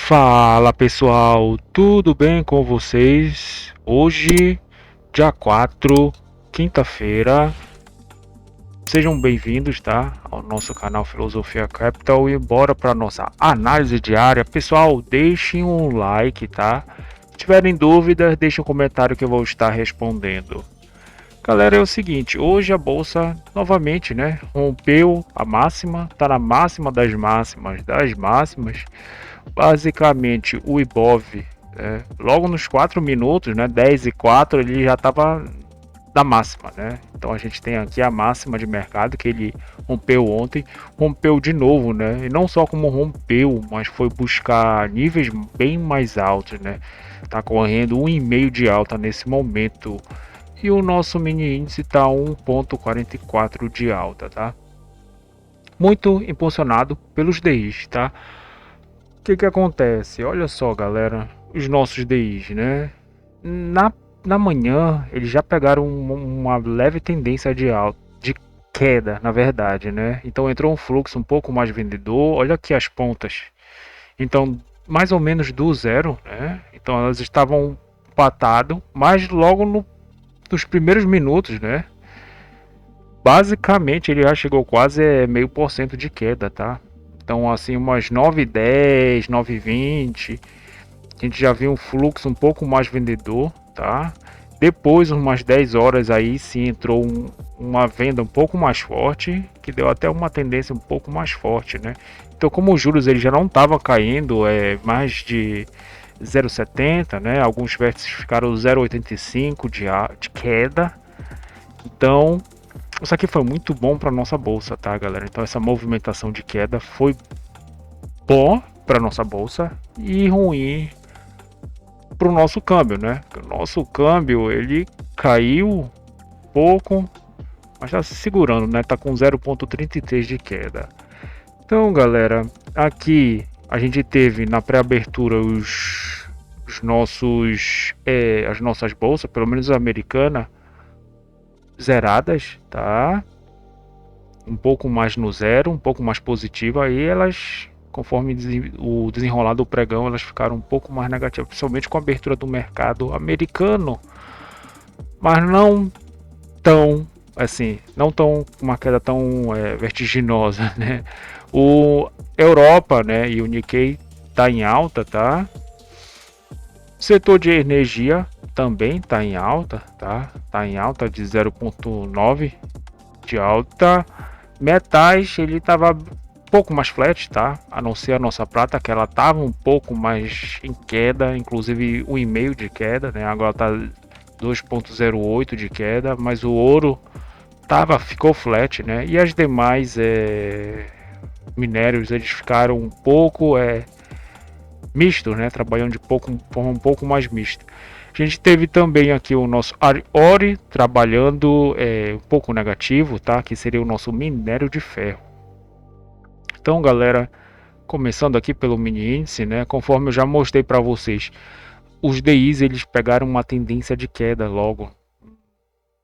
Fala pessoal, tudo bem com vocês? Hoje, dia 4, quinta-feira. Sejam bem-vindos, tá? Ao nosso canal Filosofia Capital e bora para nossa análise diária. Pessoal, deixem um like, tá? Se tiverem dúvidas, deixem um comentário que eu vou estar respondendo. Galera, é o seguinte, hoje a bolsa novamente, né, rompeu a máxima, tá na máxima das máximas das máximas. Basicamente, o Ibov, logo nos 4 minutos, né, 10 e 4, ele já estava da máxima, né? Então a gente tem aqui a máxima de mercado que ele rompeu ontem, rompeu de novo, né? E não só como rompeu, mas foi buscar níveis bem mais altos, né? Tá correndo 1,5 de alta nesse momento. E o nosso mini índice tá 1,44 de alta, tá? Muito impulsionado pelos DIs, tá? O que que acontece? Olha só, galera, os nossos DIs, né? Na manhã, eles já pegaram uma leve tendência de alta, de queda, na verdade, né? Então entrou um fluxo um pouco mais vendedor. Olha aqui as pontas. Então, mais ou menos do zero, né? Então elas estavam empatado, mas logo nos primeiros minutos, né? Basicamente ele já chegou quase 0,5% de queda, tá? Então assim umas 9,10, 9,20, a gente já viu um fluxo um pouco mais vendedor, tá? Depois umas 10 horas aí sim entrou uma venda um pouco mais forte, que deu até uma tendência um pouco mais forte, né? Então como os juros ele já não estava caindo, mais de 0,70, né? Alguns vértices ficaram 0,85 de queda. Então isso aqui foi muito bom para nossa bolsa, tá, galera? Então essa movimentação de queda foi bom para nossa bolsa e ruim para o nosso câmbio, né? O nosso câmbio ele caiu pouco, mas está se segurando, né? Tá com 0,33 de queda. Então, galera, aqui a gente teve na pré-abertura os nossos as nossas bolsas, pelo menos a americana, zeradas, tá? Um pouco mais no zero, um pouco mais positiva, aí elas, conforme o desenrolar do pregão, elas ficaram um pouco mais negativas, principalmente com a abertura do mercado americano, mas não tão assim, não tão uma queda tão vertiginosa, né? O Europa, né, e o Nikkei tá em alta, tá? Setor de energia também tá em alta, tá? Tá em alta de 0,9 de alta. Metais, ele tava um pouco mais flat, tá? A não ser a nossa prata, que ela tava um pouco mais em queda, inclusive 1,5 de queda, né? Agora tá 2,08 de queda, mas o ouro ficou flat, né? E as demais minérios, eles ficaram um pouco mistos, né? Trabalhando de forma um pouco mais mista. A gente teve também aqui o nosso Ori trabalhando um pouco negativo, tá? Que seria o nosso minério de ferro. Então, galera, começando aqui pelo mini índice, né? Conforme eu já mostrei para vocês, os DIs eles pegaram uma tendência de queda logo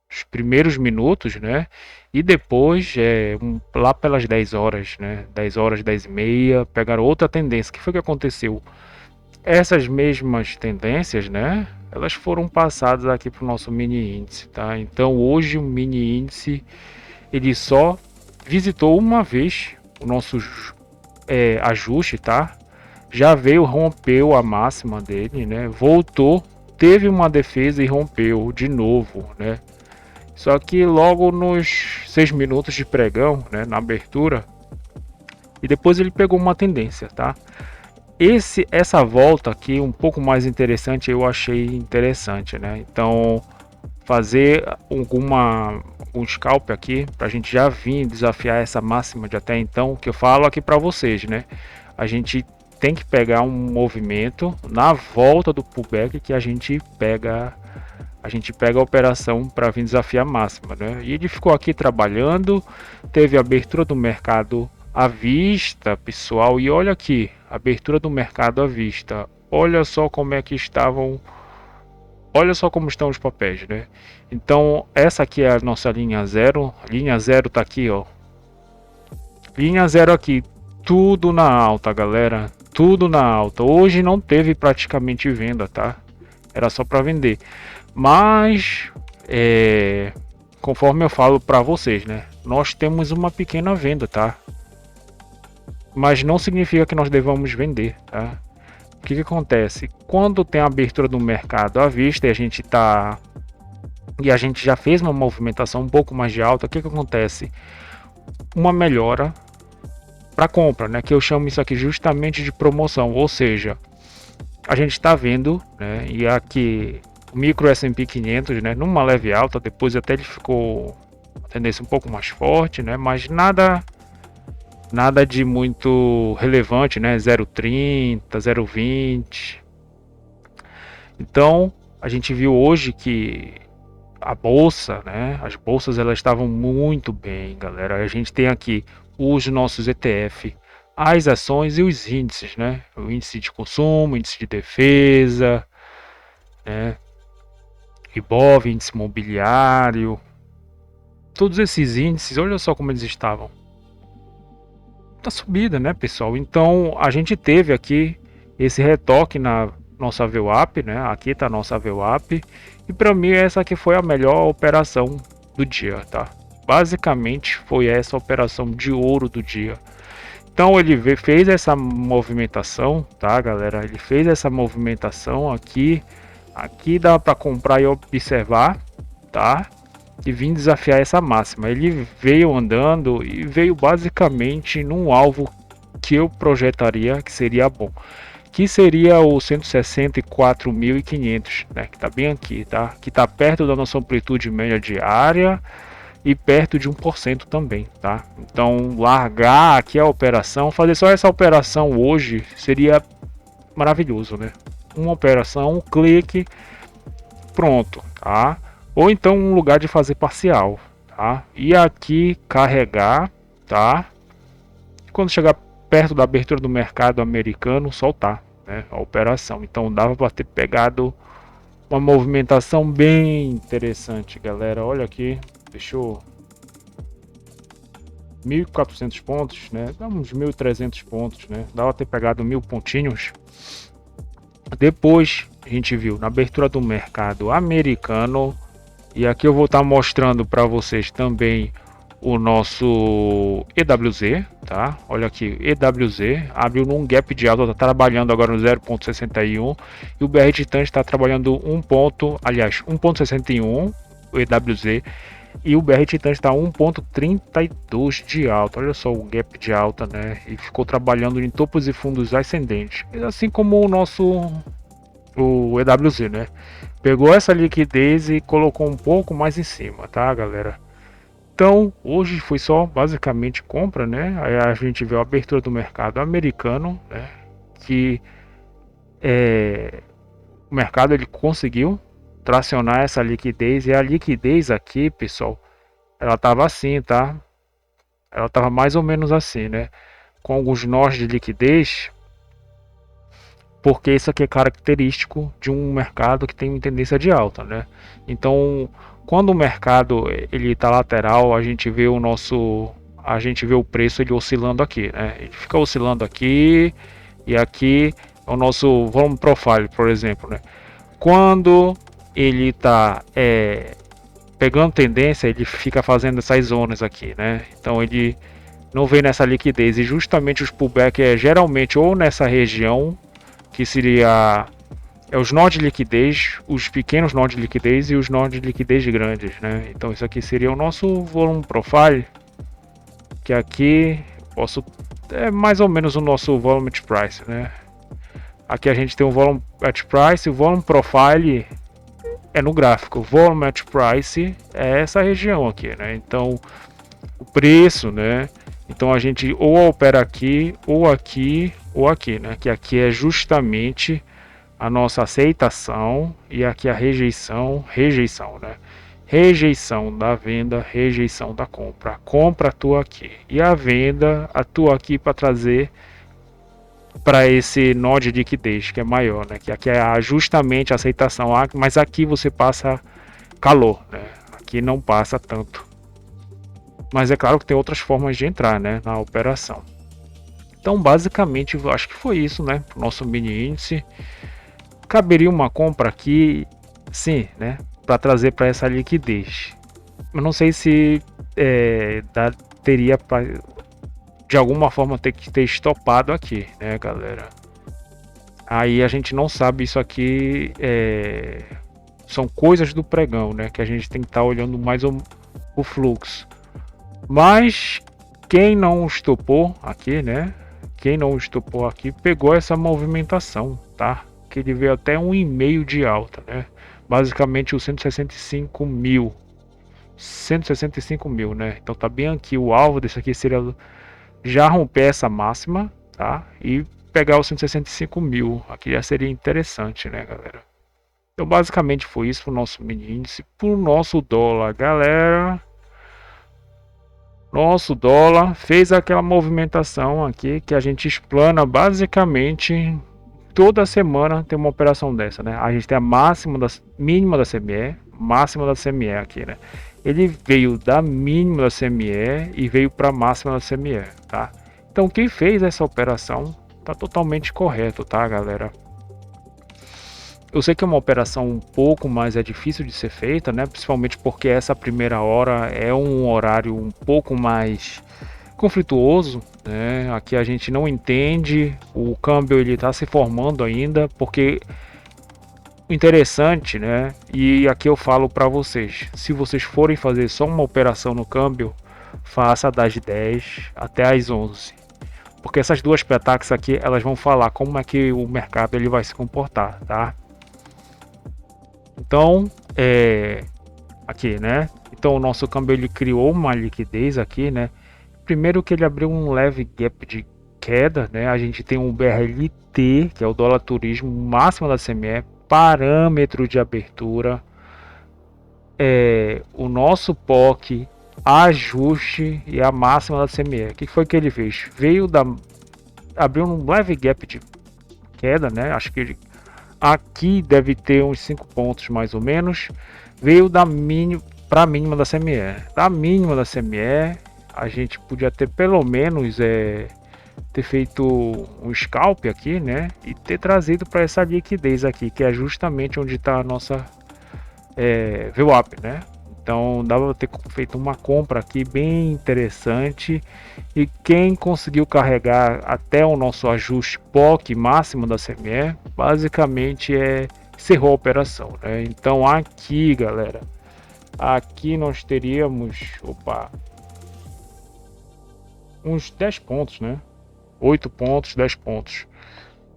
nos primeiros minutos, né? E depois, lá pelas 10 horas, né? 10 horas, 10 e meia, pegaram outra tendência. O que foi que aconteceu? Essas mesmas tendências, né? Elas foram passadas aqui para o nosso mini índice, tá? Então hoje o mini índice ele só visitou uma vez o nosso ajuste, tá? Já veio, rompeu a máxima dele, né? Voltou, teve uma defesa e rompeu de novo, né? Só que logo nos 6 minutos de pregão, né? Na abertura, e depois ele pegou uma tendência, tá? Essa volta aqui um pouco mais interessante, eu achei interessante, né? Então fazer um scalp aqui para a gente já vir desafiar essa máxima de até então que eu falo aqui para vocês, né? A gente tem que pegar um movimento na volta do pullback que a gente pega a operação para vir desafiar a máxima, né? E ele ficou aqui trabalhando, teve a abertura do mercado à vista, pessoal, e olha aqui, abertura do mercado à vista. Olha só como é que estavam, olha só como estão os papéis, né? Então, essa aqui é a nossa linha zero. Linha zero tá aqui, ó. Linha zero aqui, tudo na alta, galera. tudo na alta. Hoje não teve praticamente venda, tá? Era só para vender. Mas conforme eu falo para vocês, né? Nós temos uma pequena venda, tá? Mas não significa que nós devamos vender, tá? O que acontece? Quando tem a abertura do mercado à vista e a gente já fez uma movimentação um pouco mais de alta, o que acontece? Uma melhora para compra, né? Que eu chamo isso aqui justamente de promoção, ou seja, a gente está vendo, né? E aqui o micro S&P 500, né? Numa leve alta, depois até ele ficou a tendência um pouco mais forte, né? Mas nada de muito relevante, né? 0,30, 0,20. Então a gente viu hoje que a bolsa, né? As bolsas elas estavam muito bem, galera. A gente tem aqui os nossos ETF, as ações e os índices, né? O índice de consumo, índice de defesa, né? Ibov, índice imobiliário. Todos esses índices, olha só como eles estavam. Tá subida, né, pessoal? Então a gente teve aqui esse retoque na nossa VWAP, né? Aqui tá a nossa VWAP. E para mim essa aqui foi a melhor operação do dia, tá? Basicamente foi essa a operação de ouro do dia. Então ele fez essa movimentação, tá, galera? Ele fez essa movimentação aqui. Aqui dá para comprar e observar, tá? E vir desafiar essa máxima. Ele veio andando e veio basicamente num alvo que eu projetaria que seria bom, que seria o 164.500, né, que tá bem aqui, tá? Que tá perto da nossa amplitude média diária e perto de 1% também, tá? Então, largar aqui a operação, fazer só essa operação hoje seria maravilhoso, né? Uma operação, um clique, pronto, tá? Ou então um lugar de fazer parcial, tá? E aqui carregar, tá? Quando chegar perto da abertura do mercado americano, soltar, né, a operação. Então dava para ter pegado uma movimentação bem interessante, galera. Olha aqui, deixou 1.400 pontos, né? Dá uns 1.300 pontos, né? Dava para ter pegado 1.000 pontinhos. Depois a gente viu na abertura do mercado americano, e aqui eu vou estar mostrando para vocês também o nosso EWZ, tá? Olha aqui, EWZ abriu num gap de alta, está trabalhando agora no 0,61 e o BR Titan está trabalhando 1,61 o EWZ e o BR Titan está 1,32 de alta. Olha só o gap de alta, né? E ficou trabalhando em topos e fundos ascendentes, assim como o EWZ, né? Pegou essa liquidez e colocou um pouco mais em cima, tá, galera? Então, hoje foi só basicamente compra, né? Aí a gente vê a abertura do mercado americano, né? Que o mercado ele conseguiu tracionar essa liquidez, e a liquidez aqui, pessoal, ela tava assim, tá? Ela tava mais ou menos assim, né? Com alguns nós de liquidez, porque isso aqui é característico de um mercado que tem tendência de alta, né? Então, quando o mercado ele está lateral, a gente vê o preço ele oscilando aqui, né? Ele fica oscilando aqui e aqui é o nosso volume profile, por exemplo, né? Quando ele está pegando tendência, ele fica fazendo essas zonas aqui, né? Então ele não vem nessa liquidez, e justamente os pullback geralmente ou nessa região que seria os nó de liquidez, os pequenos nó de liquidez e os nó de liquidez grandes, né? Então isso aqui seria o nosso volume profile, que aqui é mais ou menos o nosso volume at price, né? Aqui a gente tem o volume at price, o volume profile é no gráfico, o volume at price é essa região aqui, né? Então o preço, né? Então a gente ou opera aqui, ou aqui, ou aqui, né? Que aqui é justamente a nossa aceitação, e aqui a rejeição, né? Rejeição da venda, rejeição da compra. A compra atua aqui e a venda atua aqui para trazer para esse nó de liquidez que é maior, né? Que aqui é justamente a aceitação, mas aqui você passa calor, né? Aqui não passa tanto. Mas é claro que tem outras formas de entrar, né, na operação. Então, basicamente, eu acho que foi isso, né? Pro nosso mini índice. Caberia uma compra aqui, sim, né? Para trazer para essa liquidez. Eu não sei se teria pra, de alguma forma ter que ter estopado aqui, né, galera? Aí a gente não sabe, isso aqui são coisas do pregão, né? Que a gente tem que estar olhando mais o fluxo. Mas quem não estopou aqui, né? Quem não estopou aqui pegou essa movimentação, tá? Que ele veio até 1,5 de alta, né? Basicamente os 165 mil. 165 mil, né? Então tá bem aqui. O alvo desse aqui seria já romper essa máxima, tá? E pegar os 165 mil. Aqui já seria interessante, né, galera? Então basicamente foi isso pro nosso mini índice. Pro nosso dólar, galera. Nosso dólar fez aquela movimentação aqui que a gente explana basicamente toda semana tem uma operação dessa, né? A gente tem a mínima da CME, máxima da CME aqui, né? Ele veio da mínima da CME e veio para a máxima da CME, tá? Então quem fez essa operação tá totalmente correto, tá, galera? Eu sei que é uma operação um pouco mais difícil de ser feita, né? Principalmente porque essa primeira hora é um horário um pouco mais conflituoso, né? Aqui a gente não entende, o câmbio ele está se formando ainda, porque o interessante, né? E aqui eu falo para vocês, se vocês forem fazer só uma operação no câmbio, faça das 10 até as 11. Porque essas duas petax aqui, elas vão falar como é que o mercado ele vai se comportar, tá? Então, aqui, né? Então o nosso câmbio ele criou uma liquidez aqui, né? Primeiro que ele abriu um leve gap de queda, né? A gente tem um BRLT, que é o dólar turismo, máxima da CME, parâmetro de abertura, o nosso POC, ajuste e a máxima da CME. O que foi que ele fez? Abriu um leve gap de queda, né? Acho que ele aqui deve ter uns 5 pontos mais ou menos. Veio da mínima para a mínima da CME. Da mínima da CME, a gente podia ter pelo menos ter feito um scalp aqui, né? E ter trazido para essa liquidez aqui, que é justamente onde está a nossa VWAP, né? Então dava ter feito uma compra aqui bem interessante. E quem conseguiu carregar até o nosso ajuste POC máximo da CME, basicamente encerrou a operação, né? Então aqui, galera, aqui nós teríamos, uns 10 pontos, né? 8 pontos, 10 pontos.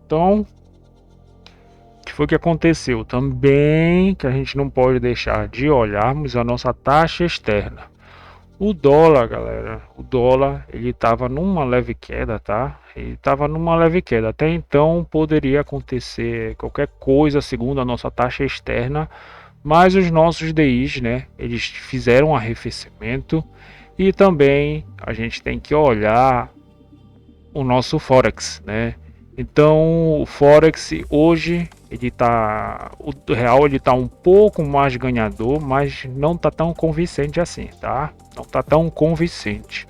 Então, o que foi que aconteceu? Também que a gente não pode deixar de olharmos a nossa taxa externa. O dólar, galera, ele estava numa leve queda, tá? Ele estava numa leve queda. Até então poderia acontecer qualquer coisa segundo a nossa taxa externa, mas os nossos DIs, né? Eles fizeram um arrefecimento e também a gente tem que olhar o nosso Forex, né? Então o Forex hoje o real ele tá um pouco mais ganhador, mas não tá tão convincente assim, tá? Não tá tão convincente.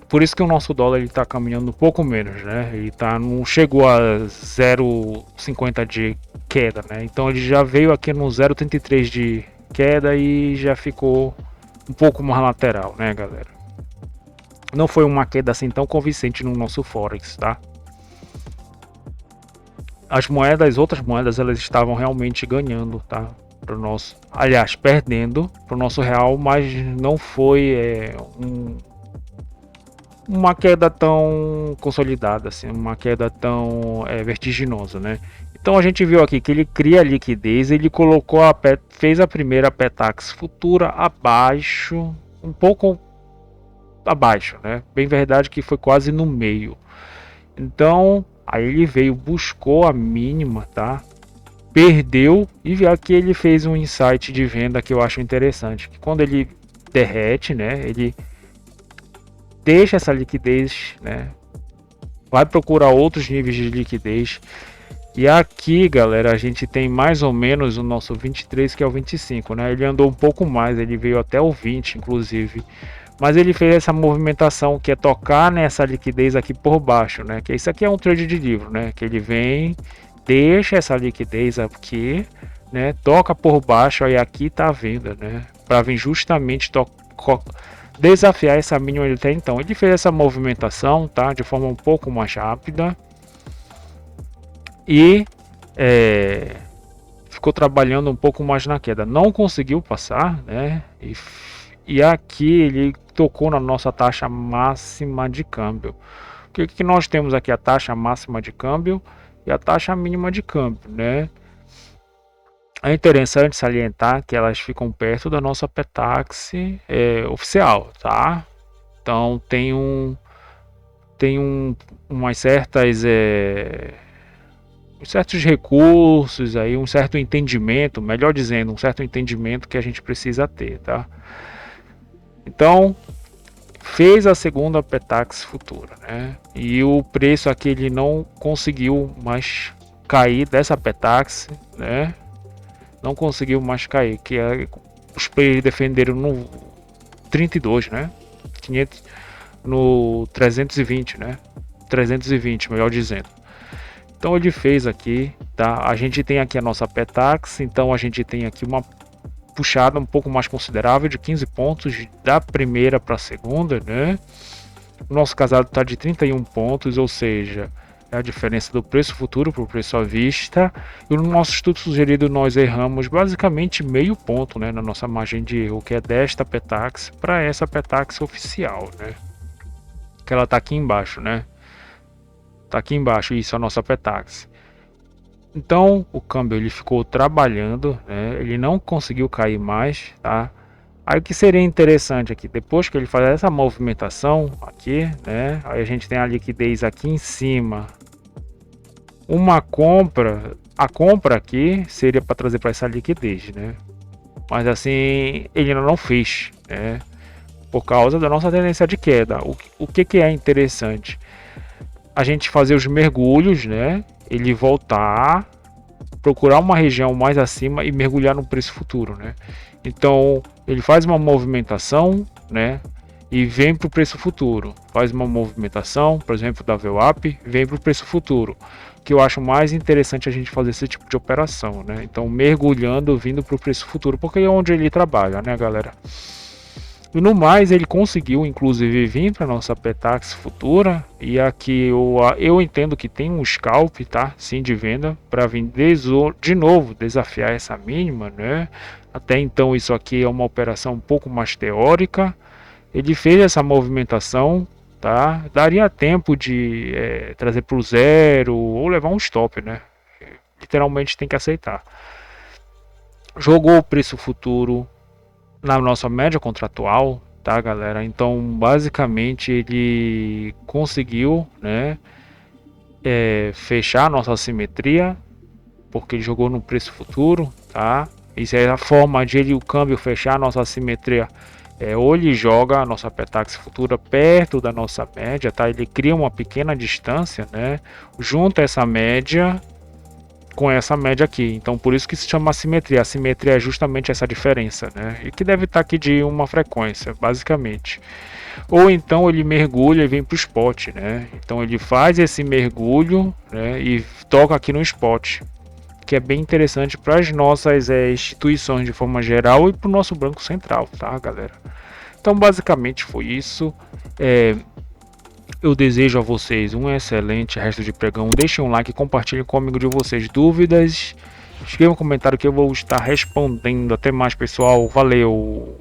Por isso que o nosso dólar ele tá caminhando um pouco menos, né? Ele não chegou a 0,50 de queda, né? Então ele já veio aqui no 0,33 de queda e já ficou um pouco mais lateral, né, galera? Não foi uma queda assim tão convincente no nosso Forex, tá? As outras moedas, elas estavam realmente ganhando, tá? Perdendo para o nosso real, mas não foi uma queda tão consolidada, assim, uma queda tão vertiginosa, né? Então a gente viu aqui que ele cria liquidez, ele fez a primeira Petax futura abaixo, um pouco abaixo, né? Bem verdade que foi quase no meio. Então aí ele veio, buscou a mínima, tá? Perdeu e aqui ele fez um insight de venda que eu acho interessante, que quando ele derrete, né? Ele deixa essa liquidez, né? Vai procurar outros níveis de liquidez. E aqui, galera, a gente tem mais ou menos o nosso 23, que é o 25, né? Ele andou um pouco mais, ele veio até o 20, inclusive. Mas ele fez essa movimentação que é tocar nessa liquidez aqui por baixo, né? Que isso aqui é um trade de livro, né? Que ele vem, deixa essa liquidez aqui, né? Toca por baixo, aí aqui tá a venda, né? Para vir justamente desafiar essa mínima até então. Ele fez essa movimentação, tá? De forma um pouco mais rápida e ficou trabalhando um pouco mais na queda. Não conseguiu passar, né? E aqui ele tocou na nossa taxa máxima de câmbio. O que nós temos aqui? A taxa máxima de câmbio e a taxa mínima de câmbio, né? É interessante salientar que elas ficam perto da nossa Petax oficial, tá? Então tem umas certos recursos aí, um certo entendimento, melhor dizendo, um certo entendimento que a gente precisa ter, tá? Então fez a segunda Petax futura, né? E o preço aqui ele não conseguiu mais cair dessa Petax, né? Não conseguiu mais cair, que os players defenderam no 32, né? 500 no 320, né? 320, melhor dizendo. Então ele fez aqui, tá? A gente tem aqui a nossa Petax, então a gente tem aqui uma puxada um pouco mais considerável de 15 pontos da primeira para a segunda, né? O nosso casado está de 31 pontos, ou seja, é a diferença do preço futuro para o preço à vista. E no nosso estudo sugerido nós erramos basicamente meio ponto, né, na nossa margem de erro, que é desta Petax para essa Petax oficial, né? Que ela está aqui embaixo, né? Tá aqui embaixo, isso é a nossa Petax. Então o câmbio ele ficou trabalhando, né? Ele não conseguiu cair mais, tá? Aí o que seria interessante aqui, depois que ele faz essa movimentação aqui, né? Aí a gente tem a liquidez aqui em cima. Uma compra, a compra aqui seria para trazer para essa liquidez, né? Mas assim, ele ainda não fez, né? Por causa da nossa tendência de queda. O que é interessante? A gente fazer os mergulhos, né? Ele voltar, procurar uma região mais acima e mergulhar no preço futuro, né? Então ele faz uma movimentação, né? E vem para o preço futuro. Faz uma movimentação, por exemplo, da VWAP, vem para o preço futuro. Que eu acho mais interessante a gente fazer esse tipo de operação, né? Então mergulhando, vindo para o preço futuro, porque é onde ele trabalha, né, galera? E no mais, ele conseguiu inclusive vir para nossa Petax futura. E aqui eu entendo que tem um scalp, tá? Sim, de venda para vir de novo desafiar essa mínima, né? Até então isso aqui é uma operação um pouco mais teórica. Ele fez essa movimentação, tá? Daria tempo de trazer para o zero ou levar um stop, né? Literalmente tem que aceitar. Jogou o preço futuro na nossa média contratual, tá, galera? Então basicamente ele conseguiu, né, fechar a nossa assimetria, porque ele jogou no preço futuro, tá? Isso é a forma de o câmbio fechar a nossa assimetria, ou ele joga a nossa Petax futura perto da nossa média, tá? Ele cria uma pequena distância, né, junto a essa média com essa média aqui. Então por isso que se chama assimetria. A simetria é justamente essa diferença, né? E que deve estar aqui de uma frequência, basicamente. Ou então ele mergulha e vem para o spot, né? Então ele faz esse mergulho, né, e toca aqui no spot, que é bem interessante para as nossas instituições de forma geral e para o nosso Banco Central, tá, galera? Então basicamente foi isso. Eu desejo a vocês um excelente resto de pregão. Deixem um like, compartilhem comigo de vocês dúvidas. Escrevam um comentário que eu vou estar respondendo. Até mais, pessoal. Valeu!